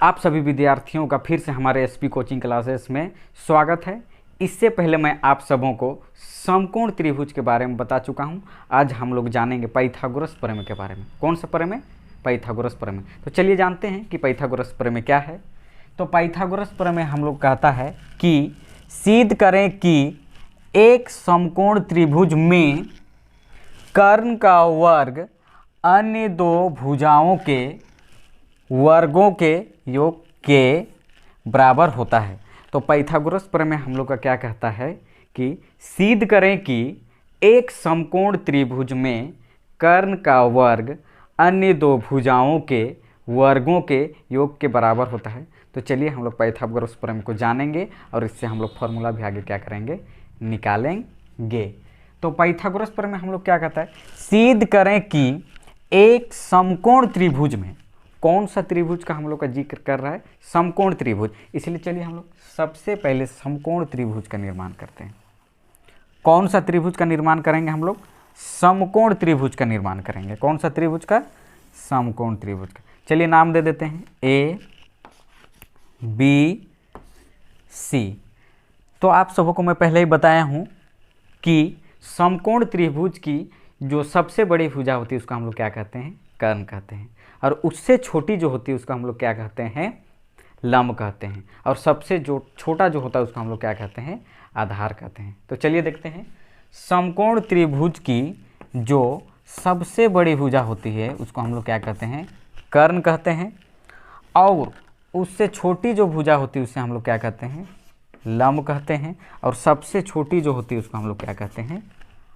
आप सभी विद्यार्थियों का फिर से हमारे एसपी कोचिंग क्लासेस में स्वागत है। इससे पहले मैं आप सबों को समकोण त्रिभुज के बारे में बता चुका हूं। आज हम लोग जानेंगे पाइथागोरस प्रमेय के बारे में। कौन सा प्रमेय? पाइथागोरस प्रमेय। तो चलिए जानते हैं कि पाइथागोरस प्रमेय क्या है। तो पाइथागोरस प्रमेय हम लोग कहता है कि सिद्ध करें कि एक समकोण त्रिभुज में कर्ण का वर्ग अन्य दो भुजाओं के वर्गों के योग के बराबर होता है। तो पाइथागोरस प्रमेय हम लोग का क्या कहता है कि सिद्ध करें कि एक समकोण त्रिभुज में कर्ण का वर्ग अन्य दो भुजाओं के वर्गों के योग के बराबर होता है। तो चलिए हम लोग पाइथागोरस प्रमेय को जानेंगे और इससे हम लोग फॉर्मूला भी आगे क्या करेंगे, निकालेंगे। तो पाइथागोरस प्रमेय हम लोग क्या कहता है, सिद्ध करें कि एक समकोण त्रिभुज में, कौन सा त्रिभुज का हम लोग का जिक्र कर रहा है, समकोण त्रिभुज। इसलिए चलिए हम लोग सबसे पहले समकोण त्रिभुज का निर्माण करते हैं। कौन सा त्रिभुज का निर्माण करेंगे हम लोग? समकोण त्रिभुज का निर्माण करेंगे। कौन सा त्रिभुज का? समकोण त्रिभुज का। चलिए नाम दे देते हैं ए बी सी। तो आप सबों को मैं पहले ही बताया हूँ कि समकोण त्रिभुज की जो सबसे बड़ी भुजा होती है उसका हम लोग क्या कहते हैं, कर्ण कहते हैं। और उससे छोटी जो होती है उसका हम लोग क्या कहते हैं, लंब कहते हैं। और सबसे जो छोटा जो होता है उसको हम लोग क्या कहते हैं, आधार कहते हैं। तो चलिए देखते हैं, समकोण त्रिभुज की जो सबसे बड़ी भुजा होती है उसको हम लोग क्या कहते हैं, कर्ण कहते हैं। और उससे छोटी जो भुजा होती है उससे हम लोग क्या कहते हैं, लंब कहते हैं। और सबसे छोटी जो होती है उसको हम लोग क्या कहते हैं,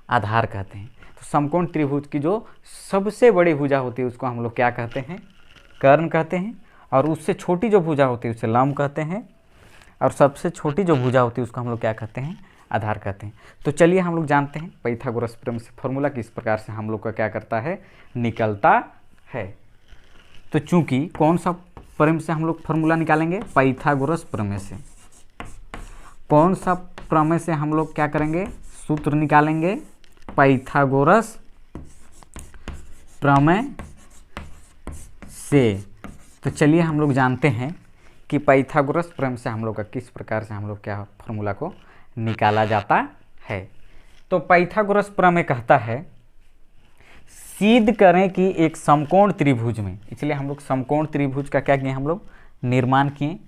आधार कहते हैं। तो समकोण त्रिभुज की जो सबसे बड़ी भुजा होती है उसको हम लोग क्या कहते हैं, कर्ण कहते हैं। और उससे छोटी जो भुजा होती है उसे लंब कहते हैं। और सबसे छोटी जो भुजा होती है उसको हम लोग क्या कहते हैं, आधार कहते हैं। तो चलिए हम लोग जानते हैं पाइथागोरस प्रमेय से फॉर्मूला किस प्रकार से हम लोग का क्या करता है, निकलता है। तो चूंकि कौन सा प्रमेय से हम लोग फॉर्मूला निकालेंगे, पाइथागोरस प्रमेय से। कौन सा प्रमेय से हम लोग क्या करेंगे, सूत्र निकालेंगे, पाइथागोरस प्रमेय से। तो चलिए हम लोग जानते हैं कि पाइथागोरस प्रमेय से हम लोग का किस प्रकार से हम लोग क्या फॉर्मूला को निकाला जाता है। तो पाइथागोरस प्रमेय कहता है सिद्ध करें कि एक समकोण त्रिभुज में, इसलिए हम लोग समकोण त्रिभुज का क्या किए, हम लोग निर्माण किए।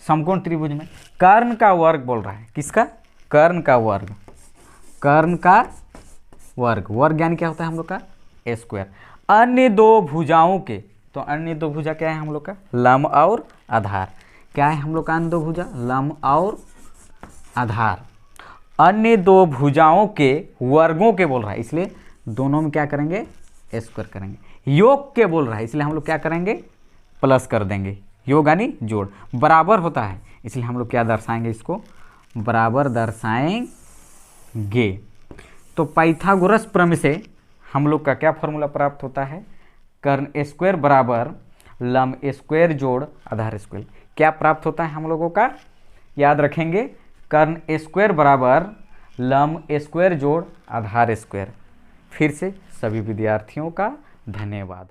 समकोण त्रिभुज में कर्ण का वर्ग बोल रहा है, किसका? कर्ण का वर्ग। कर्ण का वर्ग, वर्ग यानी क्या होता है हम लोग का, स्क्वायर। अन्य दो भुजाओं के, तो अन्य दो भुजा क्या है हम लोग का, लंब और आधार। क्या है हम लोग का अन्य दो भुजा, लंब और आधार। अन्य दो भुजाओं के वर्गों के बोल रहा है, इसलिए दोनों में क्या करेंगे, स्क्वायर करेंगे। योग के बोल रहा है, इसलिए हम लोग क्या करेंगे, प्लस कर देंगे। योग यानी जोड़, बराबर होता है इसलिए हम लोग क्या दर्शाएंगे, इसको बराबर दर्शाएंगे। तो पाइथागोरस प्रमेय से हम लोग का क्या फॉर्मूला प्राप्त होता है, कर्ण स्क्वायर बराबर लंब स्क्वायर जोड़ आधार स्क्वायर। क्या प्राप्त होता है हम लोगों का, याद रखेंगे, कर्ण स्क्वायर बराबर लंब स्क्वायर जोड़ आधार स्क्वायर। फिर से सभी विद्यार्थियों का धन्यवाद।